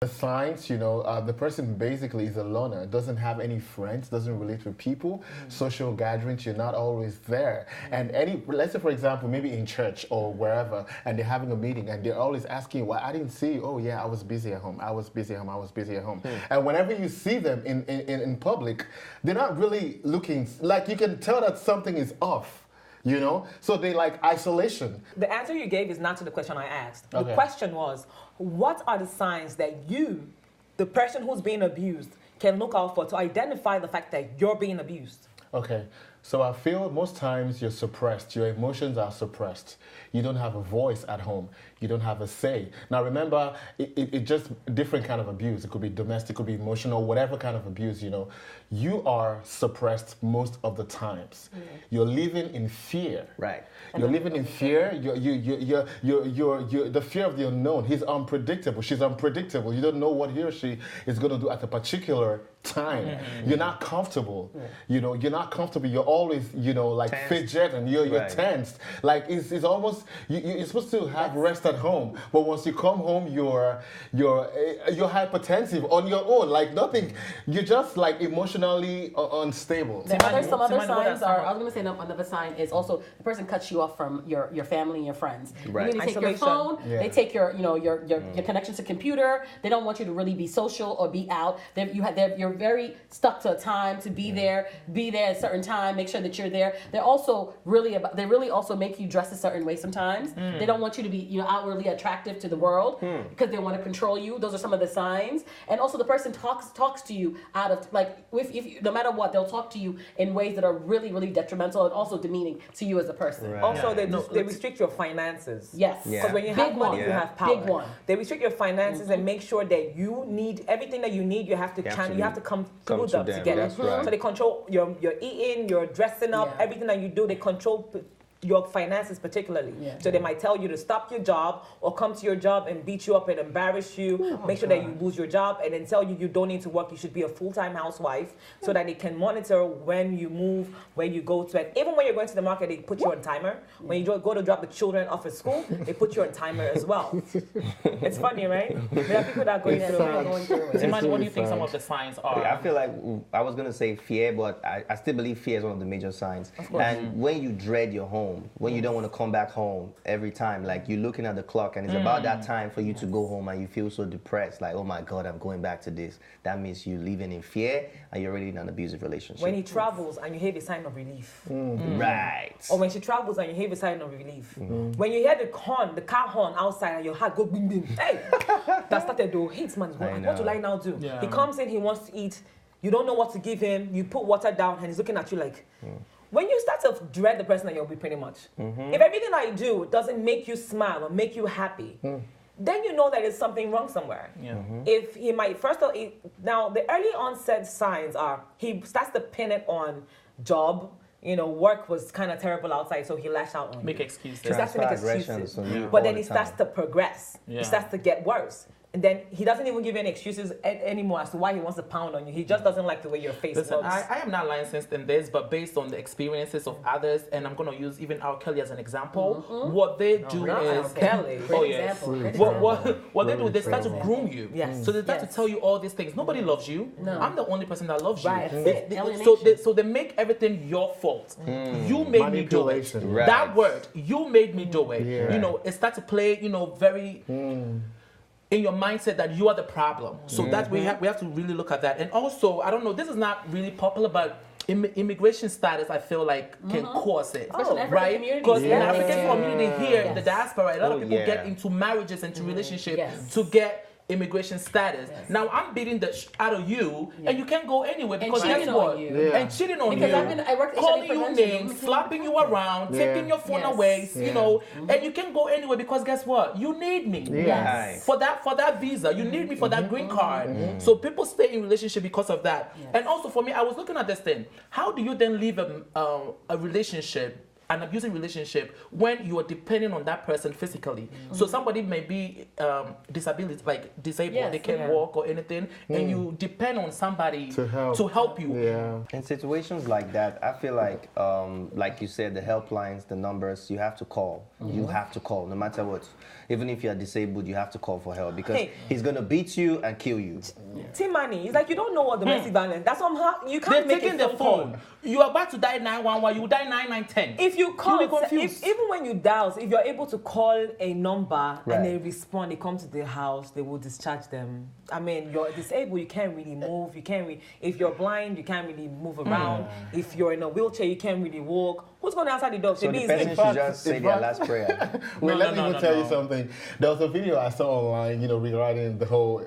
The signs, the person basically is a loner, doesn't have any friends, doesn't relate with people, social gatherings, you're not always there. And let's say for example, maybe in church or wherever, and they're having a meeting and they're always asking, well, I didn't see you. Oh yeah, I was busy at home. I was busy at home. And whenever you see them in public, they're not really looking, like you can tell that something is off. So they like isolation. The answer you gave is not to the question I asked. The Okay. question was, what are the signs that you, the person who's being abused, can look out for to identify the fact that you're being abused? Okay, so I feel most times you're suppressed. Your emotions are suppressed. You don't have a voice at home. You don't have a say. Now remember, it just different kind of abuse. It could be domestic, it could be emotional, whatever kind of abuse, You are suppressed most of the times. You're living in fear. Right. You're living in fear. You're the fear of the unknown. He's unpredictable. She's unpredictable. You don't know what he or she is going to do at a particular time. You're not comfortable. You're not comfortable. You're always, like tensed. fidgeting. You're Right. tensed. Like it's almost you're supposed to have rest at home, but once you come home, you're hypertensive on your own. Like nothing. You're just like emotionally unstable. Some other signs are, I was some going to say another sign is also the person cuts you off from your family and your friends. Right. They take your Isolation. phone, Yeah. they take your connection to computer. They don't want you to really be social or be out. You're very stuck to a time to be there at a certain time, make sure that you're there. They really also make you dress a certain way sometimes. They don't want you to be outwardly attractive to the world because they want to control you. Those are some of the signs. And also the person talks to you out of no matter what, they'll talk to you in ways that are really, really detrimental and also demeaning to you as a person. Right. Also, Yeah. they restrict your finances. Yes. Yeah. Because when you Big have money, one. you have power. Big one. They restrict your finances and make sure that you need everything that you need. You have to come through them to get it. That's right. So they control your eating, your dressing up, Yeah. everything that you do. They control your finances particularly. Yeah. So they might tell you to stop your job or come to your job and beat you up and embarrass you, make sure that you lose your job, and then tell you don't need to work, you should be a full-time housewife, so that they can monitor when you move, where you go to. And even when you're going to the market, they put you on timer. When you go to drop the children off at school, they put you on timer as well. It's funny, right? There are people that are going through it. Timani, what do you think some of the signs are? I feel like I was going to say fear, but I still believe fear is one of the major signs. And when you dread your home, when you don't want to come back home every time, like you're looking at the clock and it's about that time for you to go home and you feel so depressed, like, oh my God, I'm going back to this. That means you're living in fear and you're already in an abusive relationship. When he travels and you hear the sign of relief. Right. Or when she travels and you hear the sign of relief. When you hear the car horn outside and your heart go bing bing. Hey, that started to hate man. What will I now do? Yeah. He comes in, he wants to eat. You don't know what to give him. You put water down and he's looking at you like. When you start to dread the person that you'll be pretty much. If everything I do doesn't make you smile or make you happy, then you know that there's something wrong somewhere. Yeah. If he might, now the early onset signs are he starts to pin it on job. Work was kind of terrible outside, so he lashed out on you. Make excuses. He starts to make Transfer excuses. aggression, so But all then the he starts time. to progress. Yeah. He starts to get worse. And then he doesn't even give you any excuses anymore as to why he wants to pound on you. He just doesn't like the way your face Listen, looks. I am not licensed in this, but based on the experiences of others, and I'm going to use even R. Kelly as an example, what they do not is... R. Kelly. Oh, Great yes. example. What they do, they start to groom you. Yes. So they start to Yes. tell you all these things. Nobody loves you. No. I'm the only person that loves you. Right. So they make everything your fault. You made me do it. Manipulation. Right. That word, you made me do it. Yeah. It starts to play, very... in your mindset that you are the problem. So that we have to really look at that. And also, I don't know, this is not really popular, but immigration status, I feel like, can cause it. Especially in African right? communities. Because in Yes. African community here, in the Yes. diaspora, a lot of Oh, people yeah. get into marriages and to relationships Yes. to get immigration status. Now I'm beating the out of you, and you can't go anywhere because guess cheating what? on you. Yeah. And cheating on Because you, I worked in calling HIV you prevention. names, slapping you around, Yeah. taking your phone Yes. away, Yeah. and you can't go anywhere because guess what? You need me. Yes. For that visa, you need me for that green card. So people stay in relationship because of that. Yes. And also for me, I was looking at this thing. How do you then leave a relationship an abusing relationship when you are depending on that person physically. So somebody may be disabled, Yes, they can't walk or anything, and you depend on somebody to help you. Yeah. In situations like that, I feel like you said, the helplines, the numbers, you have to call. You have to call, no matter what. Even if you're disabled, you have to call for help because he's gonna beat you and kill you. T-Money, it's like you don't know what domestic violence. That's what you can't They're make taking a the phone phone. call. You are about to die 911, you die 9910. If you call, You'll be confused. even when you dial, if you're able to call a number Right. and they respond, they come to the house, they will discharge them. I mean, you're disabled, you can't really move. You can't. If you're blind, you can't really move around. If you're in a wheelchair, you can't really walk. Who's going outside the door? So Maybe the it's person me. should just say their last prayer. Wait, let me even tell you no. something. There was a video I saw online, regarding the whole.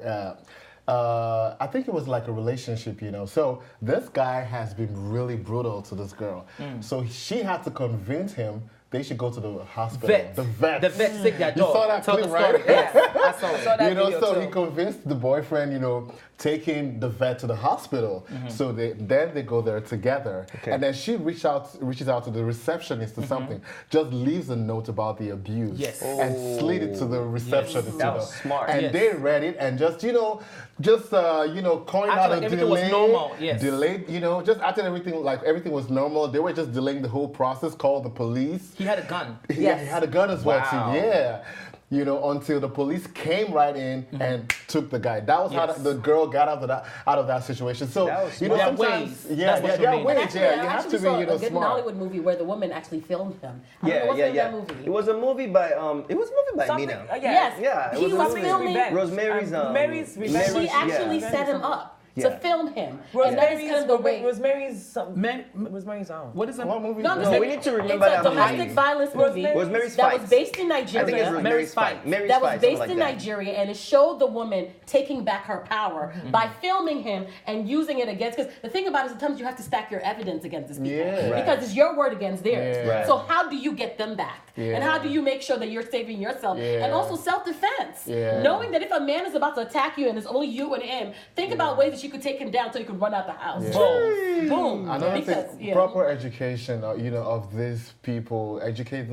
I think it was like a relationship, So this guy has been really brutal to this girl. So she had to convince him they should go to the hospital. Vet. The vet. The vet take their You dog. saw that Tell clip, the right? story. Yes, I saw it. saw that video So too. he convinced the boyfriend, taking the vet to the hospital. So then they go there together. Okay. And then she reaches out to the receptionist or something, just leaves a note about the abuse. Yes. And slid it to the receptionist. That was smart. And Yes. they read it and just, calling Acted out like a everything delay. was normal, yes. Delayed, just acting everything like everything was normal. They were just delaying the whole process, called the police. He had a gun. Yeah, he had a gun as well Wow. too. Yeah. Until the police came right in and took the guy. That was how Yes. the girl got out of that situation. So That was you know, smart. There are sometimes ways. yeah, That's what you there are mean. ways. Actually, Yeah, I you have actually to saw be a good smart. Hollywood movie where the woman actually filmed him. I don't know Yeah, what's yeah, in yeah. that movie. It was a movie by Mina. Yes, Yeah, it he was a was movie. filming. Revenge. Rosemary's Mary's Mary's- Revenge. She Yeah. actually set him up to Yeah. film him. And that is kind of the way. Rosemary's Man, Rosemary's own. what is that? What movie? No, I'm is just that? No, we need to remember it's that a domestic movie. violence movie Rosemary's that Fight. was based in I think it's Nigeria. Rosemary's Fight. Mary's That was Fight, based something in like that. Nigeria, and it showed the woman taking back her power by filming him and using it against. Because the thing about it is, sometimes you have to stack your evidence against these people Yeah. Right. because it's your word against theirs. Yeah. Right. So how do you get them back? Yeah. And how do you make sure that you're saving yourself? Yeah. And also self-defense. Yeah. Knowing that if a man is about to attack you and it's only you and him, think about ways that you could take him down so you can run out the house. Yeah. Boom, boom. Another Because, thing, proper education, of these people, educate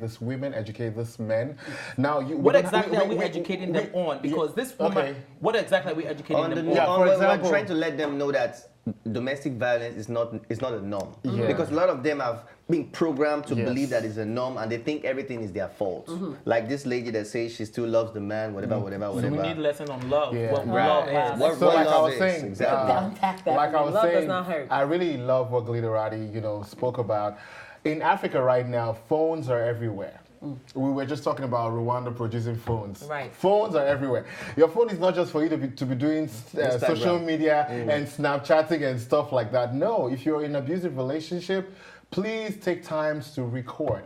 these women, educate these men. Now, What exactly are we educating them on? Because this woman, okay. what exactly are we educating them on? Yeah, for we're example- trying to let them know that domestic violence is not a norm. Yeah. Because a lot of them have been programmed to Yes. believe that it's a norm and they think everything is their fault. Like this lady that says she still loves the man, whatever. So we need lesson on love. Yeah. What Right. love is. What So like I love was is, saying, exactly. Unpack that. like I was Love does saying, not hurt. I really love what Glitterati, spoke about. In Africa right now, phones are everywhere. We were just talking about Rwanda producing phones. Right. Phones are everywhere. Your phone is not just for you to be doing social media and Snapchatting and stuff like that. No, if you're in an abusive relationship, please take time to record.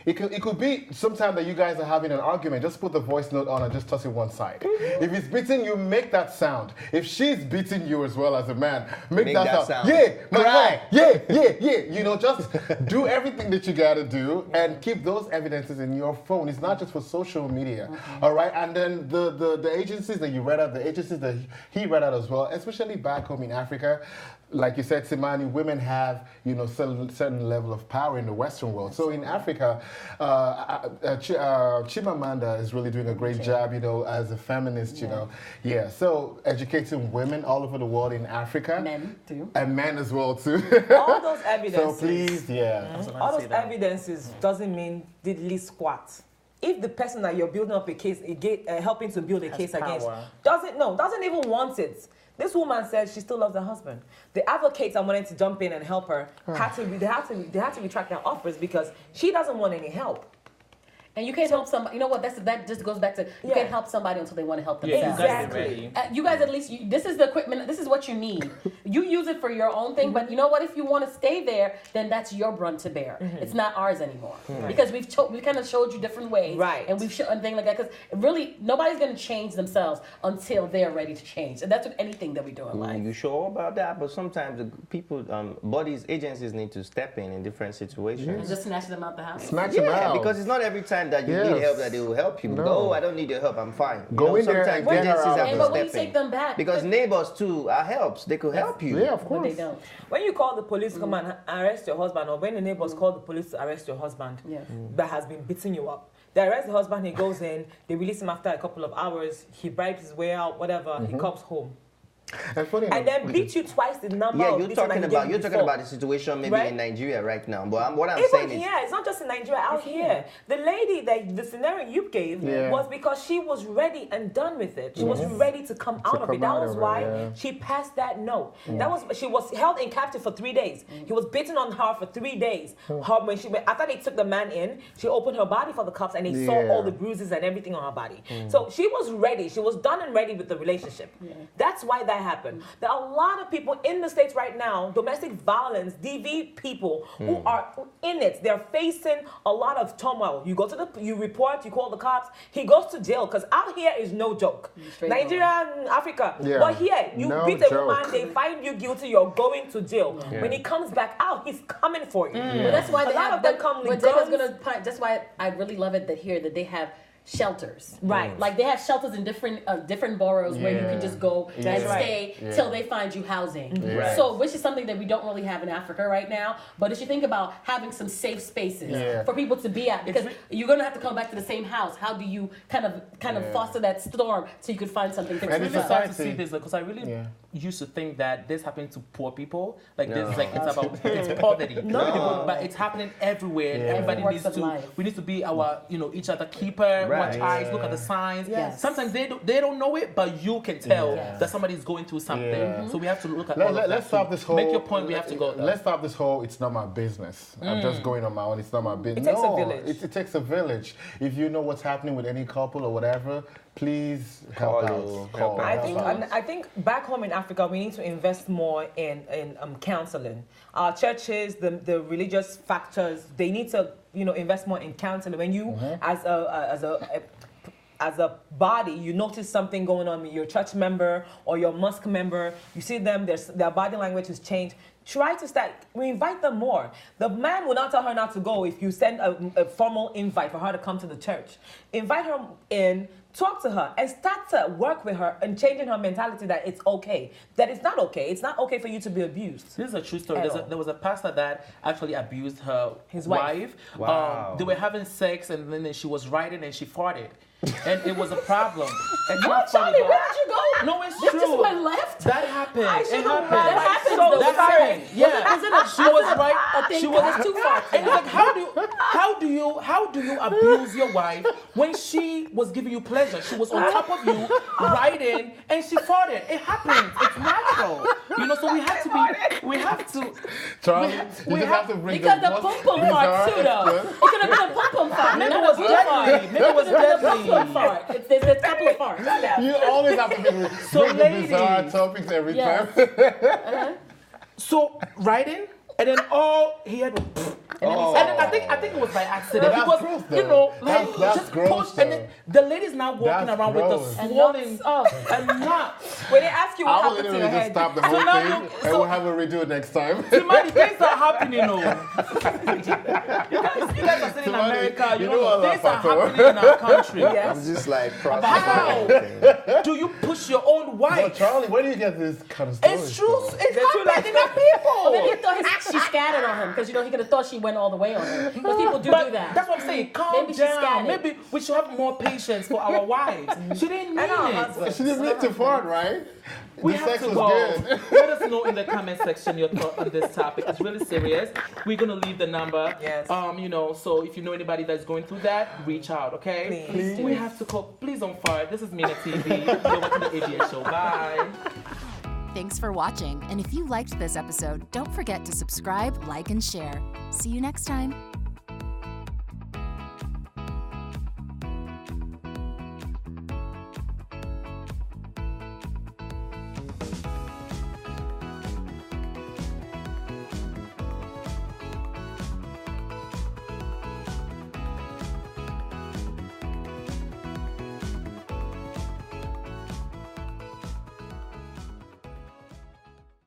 It could be sometime that you guys are having an argument. Just put the voice note on and just toss it one side. If it's beating you, make that sound. If she's beating you as well as a man, make that sound. Yeah, my guy. Yeah. Just do everything that you gotta do and keep those evidences in your phone. It's not just for social media. All right. And then the agencies that you read out, the agencies that he read out as well, especially back home in Africa. Like you said, Simani, women have, certain level of power in the Western world. So in Africa, Chimamanda is really doing a great job, as a feminist, Yeah, so educating women all over the world in Africa. Men too. And men as well, too. All those evidences. So please, yeah. All those evidences doesn't mean diddly squat. If the person that you're building up a case, helping to build a case against, doesn't even want it. This woman said she still loves her husband. The advocates that wanted to jump in and help her they had to retract their offers because she doesn't want any help. And you can't help somebody. You know what? That just goes back to you can't help somebody until they want to help themselves. Exactly. You guys, at least this is the equipment. This is what you need. You use it for your own thing, but you know what? If you want to stay there, then that's your brunt to bear. It's not ours anymore because we kind of showed you different ways, right? And we've shown things like that because really nobody's going to change themselves until they're ready to change, and that's with anything that we do in life. You sure about that? But sometimes the people, bodies, agencies need to step in different situations. Just snatch them out the house. Snatch them out. Because it's not every time time that you need help that they will help you. No. Go, I don't need your help, I'm fine. Go in there sometimes and get her agencies out have of to But when you step take in. them back, Because neighbors too are helps. They could help you. Yeah, of but course. they don't. When you call the police to come and arrest your husband, or when the neighbors call the police to arrest your husband that has been beating you up, they arrest the husband, he goes in, they release him after a couple of hours, he bribes his way out, whatever, he comes home. And then beat you twice the number of you're beating talking that about he gave you're you talking before. about the situation maybe Right? in Nigeria right now. But what I'm Even saying is here, it's not just in Nigeria, out here. The lady that the scenario you gave was because she was ready and done with it. She was ready to come out of it. That was why she passed that note. That was she was held in captive for 3 days. He was beaten on her for 3 days. After they took the man in, she opened her body for the cops and they saw all the bruises and everything on her body. So she was ready. She was done and ready with the relationship. That's why that happened. There are a lot of people in the States right now, domestic violence, DV people who are in it. They're facing a lot of turmoil. You report, you call the cops, he goes to jail because out here is no joke. Nigeria and Africa. Yeah. But here, you No beat a joke. woman, they find you guilty, you're going to jail. When he comes back out, he's coming for you. Well, that's why A lot of them come with Deva's guns. that's why I really love it that here that they have shelters. Right. Like they have shelters in different boroughs where you can just go and stay till they find you housing. Right. So which is something that we don't really have in Africa right now. But if you think about having some safe spaces for people to be at, because you're gonna have to come back to the same house. How do you kind of foster that storm so you could find something to It's really sad to see society. this because I really used to think that this happened to poor people. Like this is like it's poverty. No. But it's happening everywhere. And everybody Walks needs of to. life. We need to be our each other keeper. Right. Watch eyes. Look at the signs. Yes. Sometimes they don't know it, but you can tell that somebody's going through something. Yeah. So we have to look at all of that. Let's stop to this whole. Make your point. We have to go. Let's stop this whole. It's not my business. I'm just going on my own. It's not my business. It takes a village. It takes a village. If you know what's happening with any couple or whatever, please help out. Call. I think back home in Africa, we need to invest more in counseling. Our churches, the religious factors, they need to invest more in counseling. When you as a body, you notice something going on with your church member or your mosque member, you see them, their body language has changed. Try to we invite them more. The man will not tell her not to go if you send a formal invite for her to come to the church. Invite her in, talk to her, and start to work with her and changing her mentality that it's okay. That it's not okay. It's not okay for you to be abused. This is a true story. There was a pastor that actually abused his wife. Wow. They were having sex and then she was riding and she farted. And it was a problem. It's What, not funny, Charlie? but- Where did you go? No, it's This true. just went left. That happened. I It should've happened. ran. That happens. So though. That sorry. happened. Yeah. She was right. I think She was that's too far. And it's like, how do you abuse your wife when she was giving you pleasure? She was on top of you, riding, and she farted. It happens. It's natural. So we have to. Charlie, we you just have to bring Because the most pum pum bizarre fart too, though. extra. It could have been a pum pum fart. Maybe it not was a pum fart. deadly. Maybe it was It could have been a pum deadly. pum fart. There's a couple of farts. You always have to bring the bizarre ladies. topics every Yes. time. So riding, and then all he had. And then I think it was by accident. That's Because gross, though. That's just gross, push, and then the lady's now walking That's around gross. with the And swollen nuts. and nuts. When they ask you what I will happened to literally your just head, stop the whole now thing you- and we'll have a redo it next time. Many things are happening, you guys are sitting in America, you know, things are happening in our country. I'm just like processing How? everything. Do you push your own But wife? Charlie, where do you get this kind of stories It's true. from? It's They're too happening like- to people. Maybe he thought she scattered on him because he could have thought she went all the way on her. Because people do But that. that's what I'm saying. Calm Maybe she down. scattered. Maybe we should have more patience for our wives. She didn't mean it. She didn't mean to fart, right? We The have sex to was go. good. Let us know in the comment section your thought on this topic. It's really serious. We're gonna leave the number. Yes. So if you know anybody that's going through that, reach out, okay? Please. We have to call. Please don't fart. This is Mina TV. You're watching the ABS show. Bye. Thanks for watching, and if you liked this episode, don't forget to subscribe, like, and share. See you next time.